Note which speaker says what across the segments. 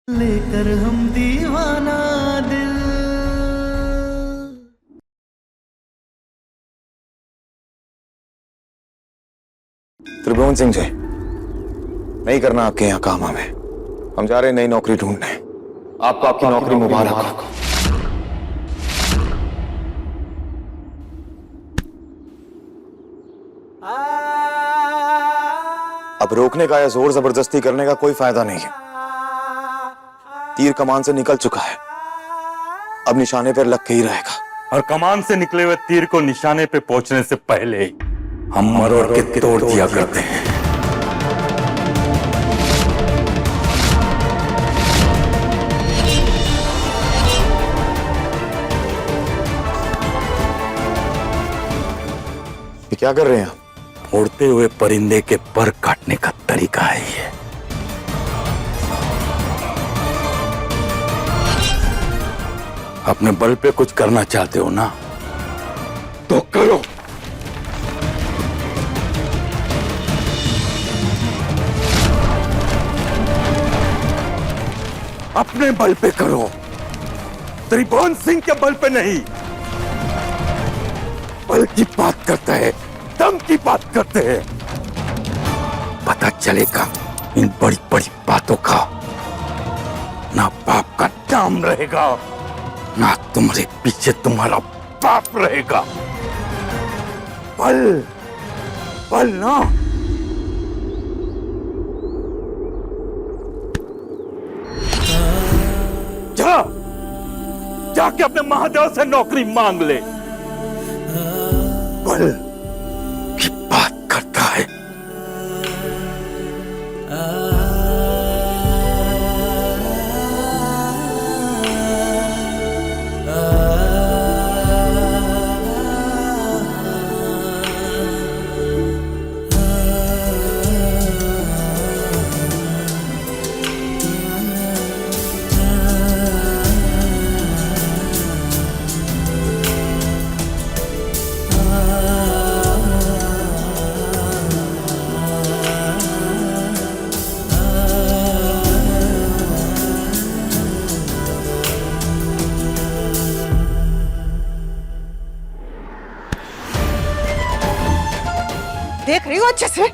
Speaker 1: लेकर हम दीवाना दिल।
Speaker 2: त्रिभुवन सिंह जी, नहीं करना आपके यहाँ काम हमें। हम जा रहे हैं नई नौकरी ढूंढने। आपको आपकी नौकरी मुबारक हो। अब रोकने का या जोर जबरदस्ती करने का कोई फायदा नहीं है। तीर कमान से निकल चुका है, अब निशाने पर लग के ही रहेगा।
Speaker 3: और कमान से निकले हुए तीर को निशाने पे पहुंचने से पहले ही हम मरोड़ के तोड़ दिया करते हैं।
Speaker 2: ये क्या कर रहे हैं आप?
Speaker 3: उड़ते हुए परिंदे के पर काटने का तरीका है ये। अपने बल पे कुछ करना चाहते हो ना, तो करो। अपने बल पे करो, त्रिभुवन सिंह के बल पे नहीं। बल की बात करते हैं, दम की बात करते हैं। पता चलेगा इन बड़ी बड़ी बातों का ना बाप का नाम रहेगा, ना तुम्हारे पीछे तुम्हारा बाप रहेगा। बल बल ना। जा जाके अपने महादेव से नौकरी मांग ले। बल की बात करता है।
Speaker 4: देख रही हो अच्छे से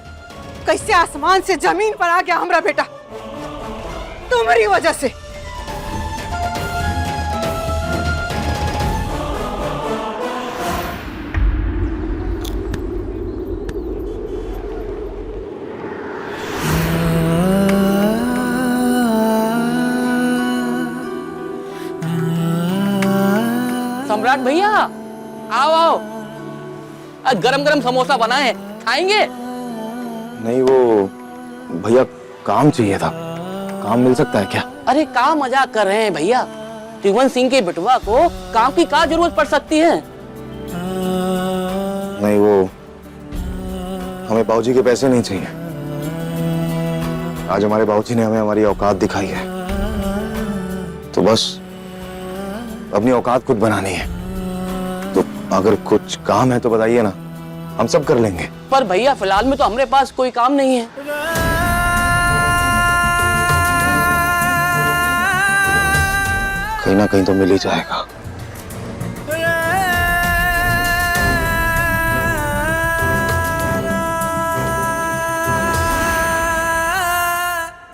Speaker 4: कैसे आसमान से जमीन पर आ गया हमारा बेटा, तुम्हारी वजह से।
Speaker 5: सम्राट भैया आओ आओ, गरम गरम समोसा बनाए हैं, खाएंगे?
Speaker 2: नहीं, वो भैया काम चाहिए था। काम मिल सकता है क्या?
Speaker 5: अरे क्या मजाक कर रहे हैं भैया, त्रिभुवन सिंह के बिटवा को काम की क्या जरूरत पड़ सकती है?
Speaker 2: नहीं, वो हमें बाबूजी के पैसे नहीं चाहिए। आज हमारे बाबूजी ने हमें हमारी औकात दिखाई है, तो बस अपनी औकात खुद बनानी है। तो अगर कुछ काम है तो बताइए ना, हम सब कर लेंगे।
Speaker 5: पर भैया फिलहाल में तो हमारे पास कोई काम नहीं है।
Speaker 2: कहीं ना कहीं तो मिल ही जाएगा।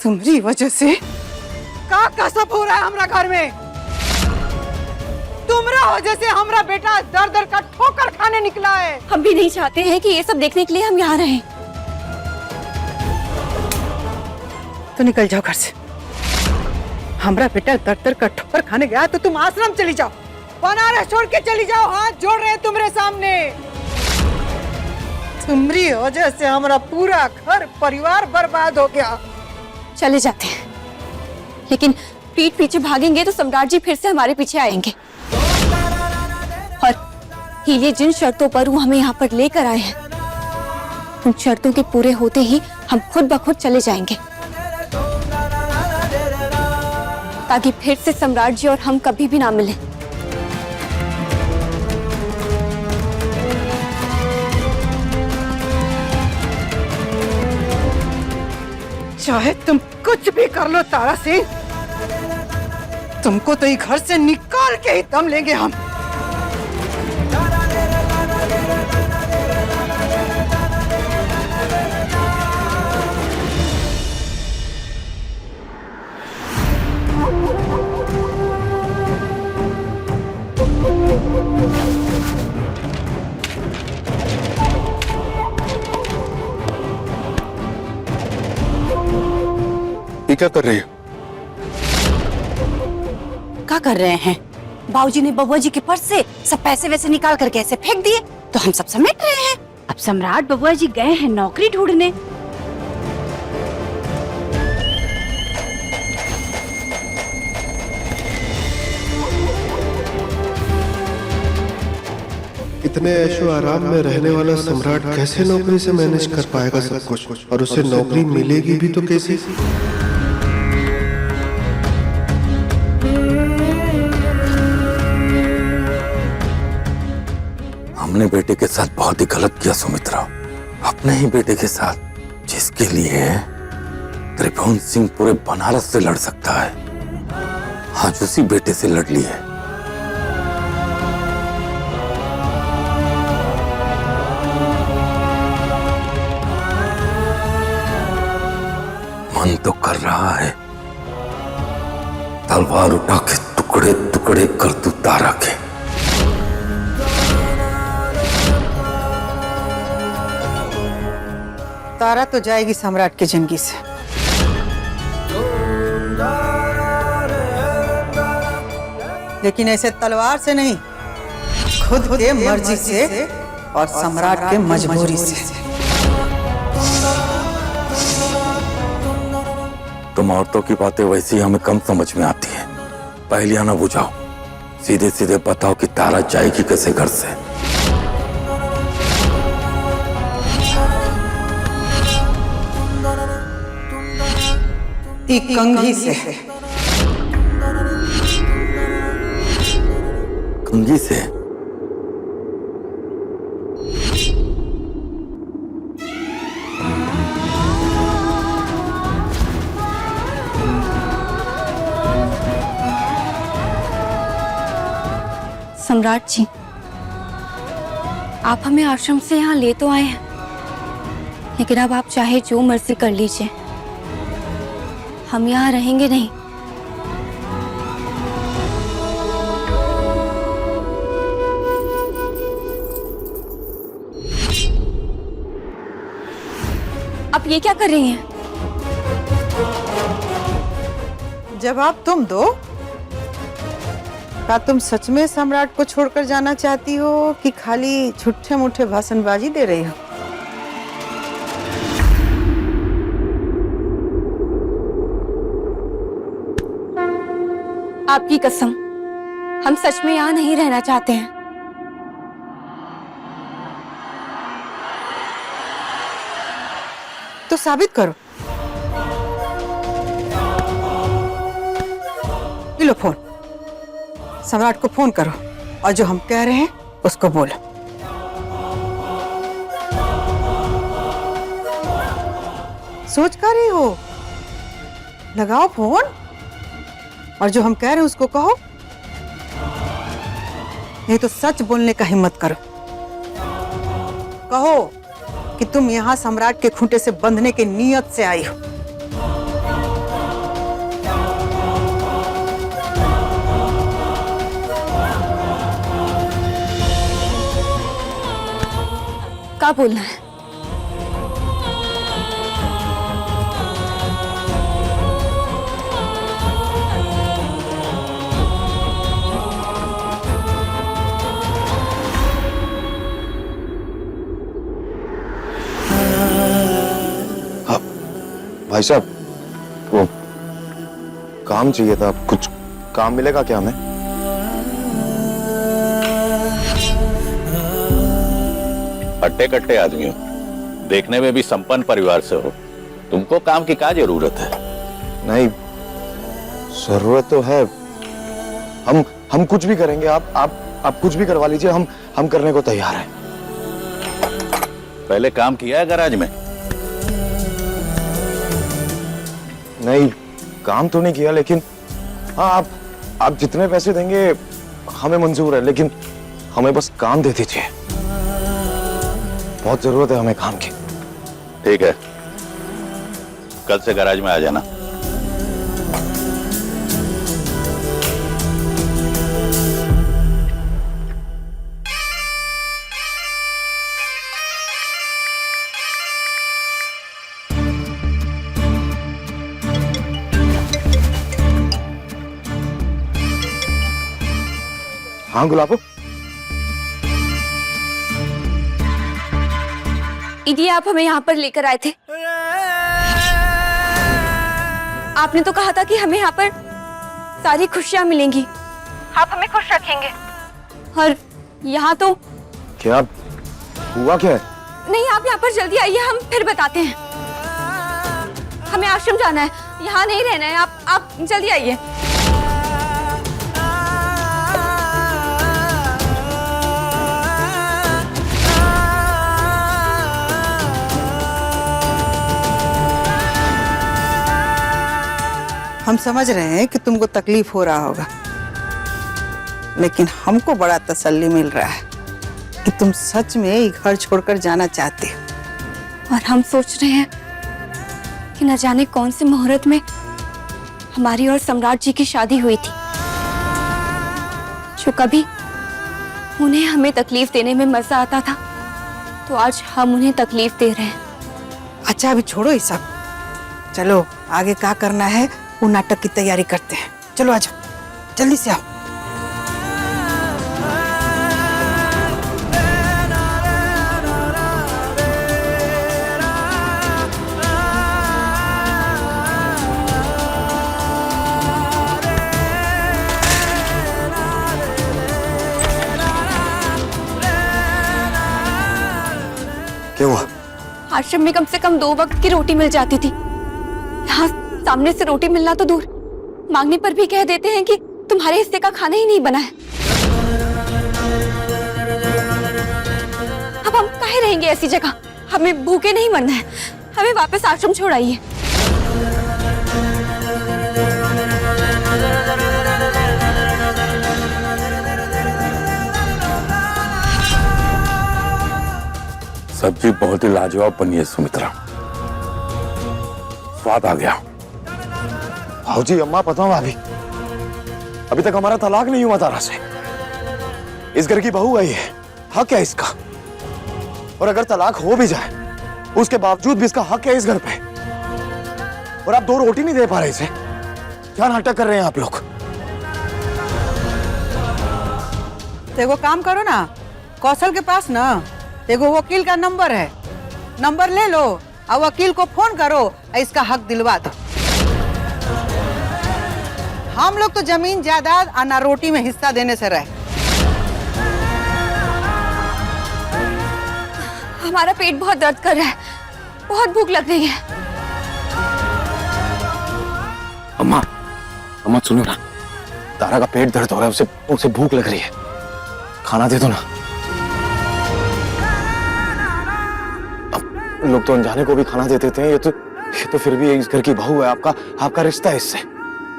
Speaker 4: तुम्हारी वजह से का सब हो रहा है हमारा घर में। तुम्हारा वजह से हमारा बेटा दर दर का ठोकर खाने निकला है।
Speaker 6: हम भी नहीं चाहते हैं कि ये सब देखने के लिए हम यहाँ रहें।
Speaker 4: तो निकल जाओ घर से। हमारा बेटा दर दर का ठोकर खाने गया तो तुम आश्रम चली जाओ, बनारस छोड़ के चली जाओ। हाथ जोड़ रहे हैं तुम्हारे सामने। तुम्हारी वजह से हमारा पूरा घर परिवार बर्बाद हो गया।
Speaker 6: चले जाते हैं, लेकिन पीठ पीछे भागेंगे तो सम्राट जी फिर से हमारे पीछे आएंगे। और हीलिए जिन शर्तों पर वो हमें यहाँ पर लेकर आए हैं, उन शर्तों के पूरे होते ही हम खुद ब खुद चले जाएंगे, ताकि फिर से सम्राट जी और हम कभी भी ना मिलें।
Speaker 4: चाहे तुम कुछ भी कर लो तारा सिंह, तुमको तो ये घर से निकाल के ही दम लेंगे हम।
Speaker 3: ये क्या कर रही है?
Speaker 6: क्या कर रहे हैं? बाबूजी ने बबुआ जी के पर्स से सब पैसे वैसे निकाल कर कैसे फेंक दिए, तो हम सब समेट रहे हैं। अब सम्राट बबुआ जी गए हैं नौकरी ढूंढने।
Speaker 7: इतने ऐशो आराम में रहने वाला सम्राट कैसे नौकरी से मैनेज कर पाएगा सब कुछ, और उसे नौकरी मिलेगी भी तो कैसे?
Speaker 3: हमने बेटे के साथ बहुत ही गलत किया सुमित्रा, अपने ही बेटे के साथ, जिसके लिए त्रिभुवन सिंह पूरे बनारस से लड़ सकता है, आज उसी बेटे से लड़ ली है। मन तो कर रहा है तलवार उठा के टुकड़े टुकड़े कर दूं तारा के।
Speaker 4: तारा तो जाएगी सम्राट की जिंदगी से, लेकिन ऐसे तलवार से नहीं, खुद के मर्जी से और सम्राट के मजबूरी से।
Speaker 3: तुम औरतों की बातें वैसे ही हमें कम समझ में आती है। पहलियां ना बुझाओ, सीधे सीधे बताओ कि तारा जाएगी कैसे घर से।
Speaker 4: कंघी से।
Speaker 3: कंघी से?
Speaker 6: सम्राट जी, आप हमें आश्रम से यहाँ ले तो आए हैं, लेकिन अब आप चाहे जो मर्जी कर लीजिए, हम यहाँ रहेंगे नहीं। आप ये क्या कर रही हैं?
Speaker 4: जवाब तुम दो। क्या तुम सच में सम्राट को छोड़कर जाना चाहती हो कि खाली झूठे मूठे भाषणबाजी दे रही हो?
Speaker 6: आपकी कसम, हम सच में यहाँ नहीं रहना चाहते हैं।
Speaker 4: तो साबित करो। ये लो फोन, सम्राट को फोन करो और जो हम कह रहे हैं उसको बोलो। सोच कर रही हो? लगाओ फोन और जो हम कह रहे हैं उसको कहो, नहीं तो सच बोलने का हिम्मत करो। कहो कि तुम यहां सम्राट के खूंटे से बंधने की नीयत से आई हो।
Speaker 6: क्या बोलना है?
Speaker 2: भाई साहब, वो काम चाहिए था, कुछ काम मिलेगा क्या हमें?
Speaker 8: हट्टे कट्टे आदमी हो, देखने में भी संपन्न परिवार से हो, तुमको काम की क्या जरूरत है?
Speaker 2: नहीं, जरूरत तो है। हम कुछ भी करेंगे, आप कुछ भी करवा लीजिए, हम करने को तैयार हैं।
Speaker 8: पहले काम किया है गैराज में?
Speaker 2: नहीं, काम तो नहीं किया, लेकिन हाँ, आप जितने पैसे देंगे हमें मंजूर है, लेकिन हमें बस काम दे दीजिए। बहुत जरूरत है हमें काम की।
Speaker 8: ठीक है, कल से गैराज में आ जाना।
Speaker 2: हाँ गुलाबो,
Speaker 6: इडिया आप हमें यहाँ पर लेकर आए थे। आपने तो कहा था कि हमें यहाँ पर सारी खुशियाँ मिलेंगी, आप हमें खुश रखेंगे, और यहाँ तो
Speaker 2: क्या हुआ क्या है?
Speaker 6: नहीं। आप यहाँ पर जल्दी आइए, हम फिर बताते हैं। हमें आश्रम जाना है, यहाँ नहीं रहना है। आप जल्दी आइए।
Speaker 4: हम समझ रहे हैं कि तुमको तकलीफ हो रहा होगा, लेकिन हमको बड़ा तसल्ली मिल रहा है कि तुम सच में ये घर छोड़कर जाना चाहते हो।
Speaker 6: और हम सोच रहे हैं कि न जाने कौन से मुहूर्त में हमारी और सम्राट जी की शादी हुई थी, जो कभी उन्हें हमें तकलीफ देने में मजा आता था, तो आज हम उन्हें तकलीफ दे रहे हैं।
Speaker 4: अच्छा अभी छोड़ो ये सब, चलो आगे क्या करना है वो नाटक की तैयारी करते हैं। चलो आ जाओ, जल्दी से आओ।
Speaker 2: क्या हुआ?
Speaker 6: आश्रम में कम से कम 2 वक्त की रोटी मिल जाती थी, यहाँ सामने से रोटी मिलना तो दूर, मांगने पर भी कह देते हैं कि तुम्हारे हिस्से का खाना ही नहीं बना है। अब हम काहे रहेंगे ऐसी जगह? हमें भूखे नहीं मरना है, हमें वापस आश्रम छोड़ाइए।
Speaker 3: सब्जी बहुत ही लाजवाब बनी है सुमित्रा, स्वाद आ गया।
Speaker 2: भाऊजी, अम्मा, पता हो भाभी, अभी तक हमारा तलाक नहीं हुआ तारा से। इस घर की बहू है ये, हक है इसका। और अगर तलाक हो भी जाए उसके बावजूद भी इसका हक है इस घर पे। और आप 2 रोटी नहीं दे पा रहे इसे। क्या नाटक कर रहे हैं आप लोग?
Speaker 4: देखो काम करो ना, कौशल के पास ना देखो वकील का नंबर है, नंबर ले लो और वकील को फोन करो और इसका हक दिलवा दो। हम लोग तो जमीन जायदाद और ना रोटी में हिस्सा देने से रहे।
Speaker 6: हमारा पेट बहुत दर्द कर रहा है, बहुत भूख लग रही है।
Speaker 2: अम्मा, अम्मा सुनो ना, तारा का पेट दर्द हो रहा है, उसे भूख लग रही है, खाना दे दो ना। अब लोग तो अनजाने को भी खाना दे देते हैं, ये तो फिर भी इस घर की बहू है, आपका रिश्ता है इससे,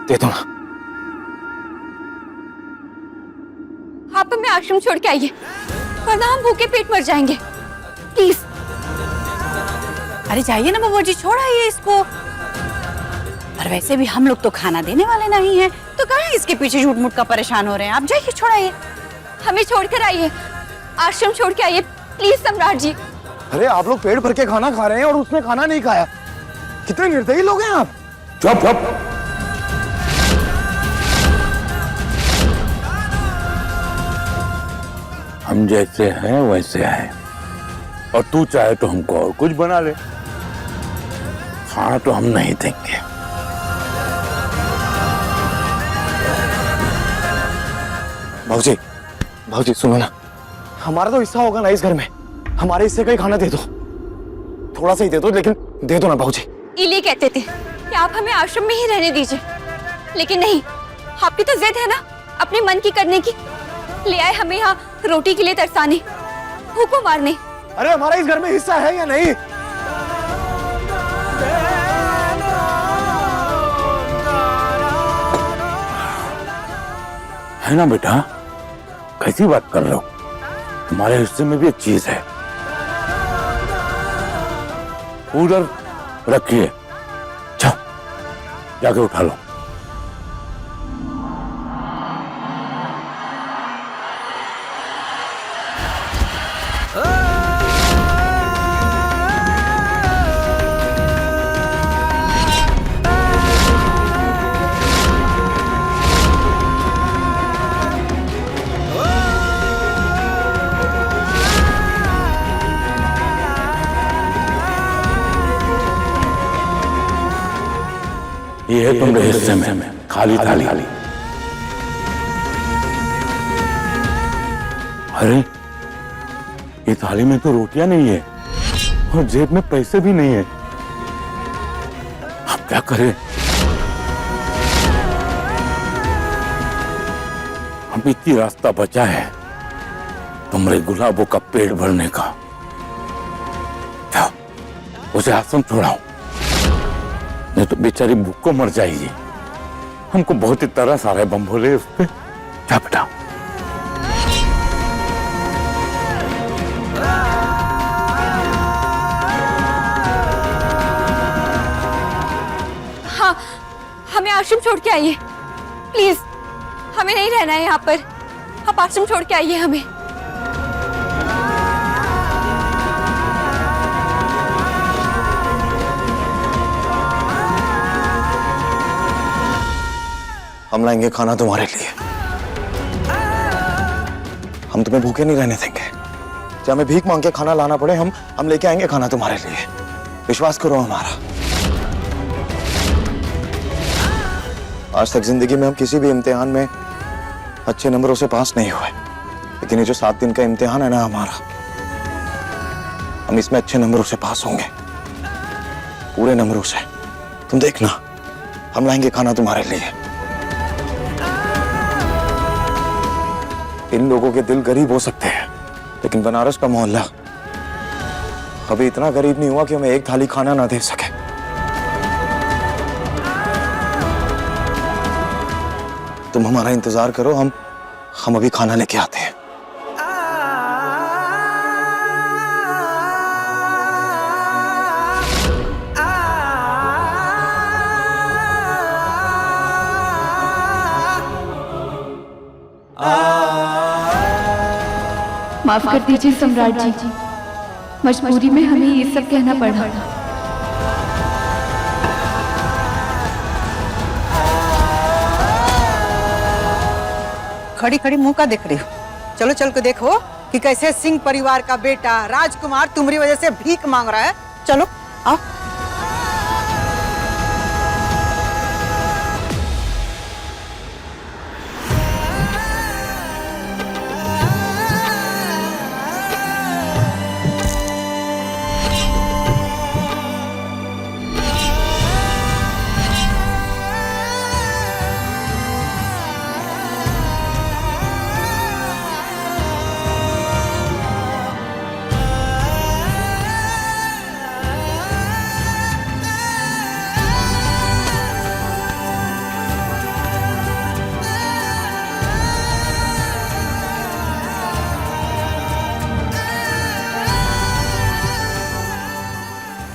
Speaker 2: दे दो ना।
Speaker 6: आप हमें आश्रम छोड़ के आइए, वरना हम भूखे पेट मर जाएंगे, प्लीज।
Speaker 9: अरे जाइए ना बबुआ जी, छोड़ आइए इसको। और वैसे भी हम लोग तो खाना देने वाले नहीं हैं, तो कहाँ इसके पीछे झूठ मूठ का परेशान हो रहे हैं। आप जाइए, छोड़ आइए।
Speaker 6: हमें छोड़कर आइए, आश्रम छोड़ के आइए प्लीज सम्राट जी।
Speaker 2: अरे आप लोग पेट भर के खाना खा रहे हैं और उसने खाना नहीं खाया। कितने निर्दयी लोग हैं आप।
Speaker 3: चुप चुप। हम जैसे हैं वैसे हैं, और तू चाहे तो हमको और कुछ बना ले, खाना तो हम नहीं देंगे।
Speaker 2: भाऊजी, भाऊजी सुनो ना, हमारा तो हिस्सा होगा ना इस घर में, हमारे हिस्से का ही खाना दे दो, थोड़ा सा ही दे दो, लेकिन दे दो ना भाऊजी।
Speaker 6: इली कहते थे कि आप हमें आश्रम में ही रहने दीजिए, लेकिन नहीं, आपकी तो जिद है ना अपने मन की करने की। ले आए हमें यहाँ रोटी के लिए तरसाने, भूखों मारने।
Speaker 2: अरे हमारा इस घर में हिस्सा है या नहीं?
Speaker 3: है ना बेटा? कैसी बात कर रहे हो? तुम्हारे हिस्से में भी एक चीज है। उधर रखिए, जाओ जाके उठा लो। ये है तुम्हारे हिस्से में खाली थाली। अरे ये थाली में तो रोटियां नहीं है और जेब में पैसे भी नहीं है। अब क्या करें? अब इतनी रास्ता बचा है तुम्हारे गुलाबों का पेट भरने का। जाओ उसे आश्रम छोड़ाओ, नहीं तो बेचारी भूख को मर जाएगी। हमको बहुत ही तरस आ रहा है बम्भोले उस पे। क्या बेटा?
Speaker 6: हाँ, हमें आश्रम छोड़ के आइए प्लीज। हमें नहीं रहना है यहाँ पर, आप आश्रम छोड़ के आइए हमें।
Speaker 2: हम लाएंगे खाना तुम्हारे लिए। हम तुम्हें भूखे नहीं रहने देंगे। चाहे हमें भीख मांग के खाना लाना पड़े, हम लेके आएंगे खाना तुम्हारे लिए। विश्वास करो हमारा। आज तक जिंदगी में हम किसी भी इम्तिहान में अच्छे नंबरों से पास नहीं हुए, लेकिन ये जो 7 दिन का इम्तिहान है ना हमारा, हम इसमें अच्छे नंबरों से पास होंगे, पूरे नंबरों से। तुम देखना, हम लाएंगे खाना तुम्हारे लिए। इन लोगों के दिल गरीब हो सकते हैं, लेकिन बनारस का मोहल्ला अभी इतना गरीब नहीं हुआ कि हमें एक थाली खाना ना दे सके। तुम हमारा इंतजार करो, हम अभी खाना लेके आते हैं।
Speaker 6: माफ कर दीजिए सम्राट जी, मजबूरी में हमें ये सब कहना पड़ा।
Speaker 4: खड़ी खड़ी मुंह का देख रही हो? चलो चल के देखो कि कैसे सिंह परिवार का बेटा राजकुमार तुम्हारी वजह से भीख मांग रहा है। चलो आओ।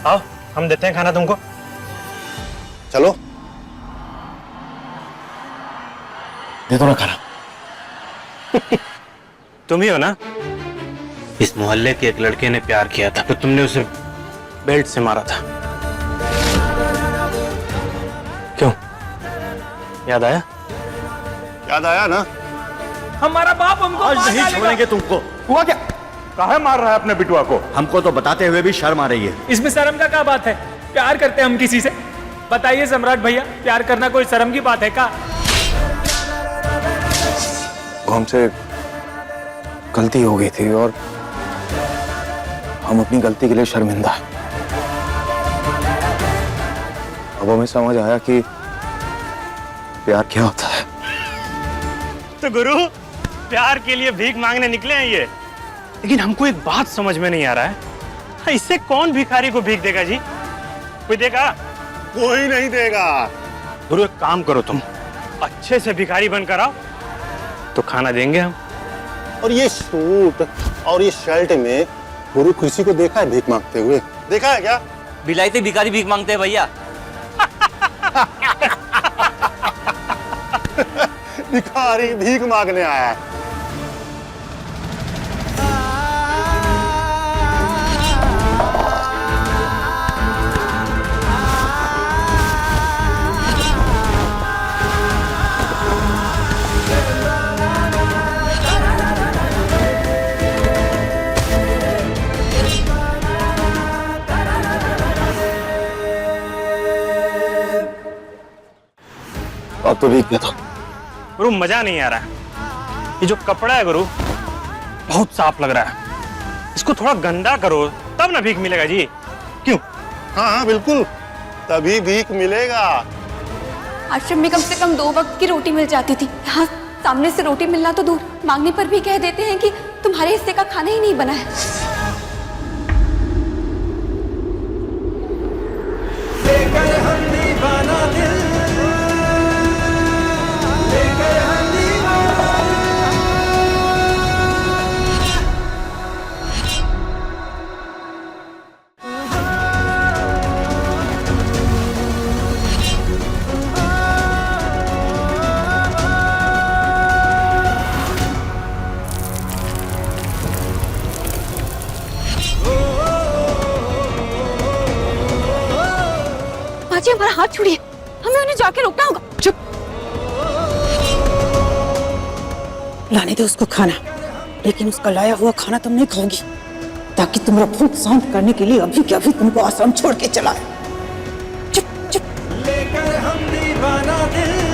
Speaker 10: आओ हम देते हैं खाना तुमको।
Speaker 2: चलो दे दो ना खाना।
Speaker 10: तुम ही हो ना? इस मोहल्ले के एक लड़के ने प्यार किया था, तो तुमने उसे बेल्ट से मारा था। क्यों? याद आया?
Speaker 2: याद आया ना?
Speaker 10: हमारा बाप हमको
Speaker 3: आज नहीं छोड़ेंगे तुमको। हुआ क्या? काहे मार रहा है अपने बिटुआ को? हमको तो बताते हुए भी शर्म आ रही है।
Speaker 10: इसमें शर्म का क्या बात है? प्यार करते हैं हम किसी से? बताइए सम्राट भैया, प्यार करना कोई शर्म की बात है क्या?
Speaker 2: हमसे गलती हो गई थी और हम अपनी गलती के लिए शर्मिंदा हैं। अब हमें समझ आया कि प्यार क्या होता है।
Speaker 10: तो गुरु, प्यार के लिए भीख मांगने निकले हैं ये, लेकिन हमको एक बात समझ में नहीं आ रहा है, इससे कौन भिखारी को भीख देगा जी? कोई देगा?
Speaker 3: कोई नहीं देगा।
Speaker 10: गुरु एक काम करो, तुम अच्छे से भिखारी बनकर आओ, तो खाना देंगे हम।
Speaker 11: और ये सूट और ये शर्ट में गुरु किसी को देखा है भीख मांगते हुए? देखा है क्या?
Speaker 5: बिलायती भिखारी भीख मांगते हैं भैया।
Speaker 11: भिखारी भीख मांगने आया है।
Speaker 2: अब तो भीख देता।
Speaker 10: गुरु मजा नहीं आ रहा है। ये जो कपड़ा है गुरु बहुत साफ लग रहा है, इसको थोड़ा गंदा करो तब ना भीख मिलेगा जी। क्यों?
Speaker 11: हाँ हाँ बिल्कुल, तभी भीख मिलेगा।
Speaker 6: आश्रम में कम से कम 2 वक्त की रोटी मिल जाती थी, यहाँ सामने से रोटी मिलना तो दूर, मांगने पर भी कह देते हैं कि तुम्हारे हिस्से का खाना ही नहीं बना है। जी हमारा हाथ छोड़िए, हमें उन्हें जाके रोकना होगा।
Speaker 4: चुप, लाने दो उसको खाना, लेकिन उसका लाया हुआ खाना तुम नहीं खाओगी, ताकि तुम्हारा भूख शांत करने के लिए अभी के अभी तुमको आश्रम छोड़ के चला। चुप चुप। लेकर हम दीवाना दिल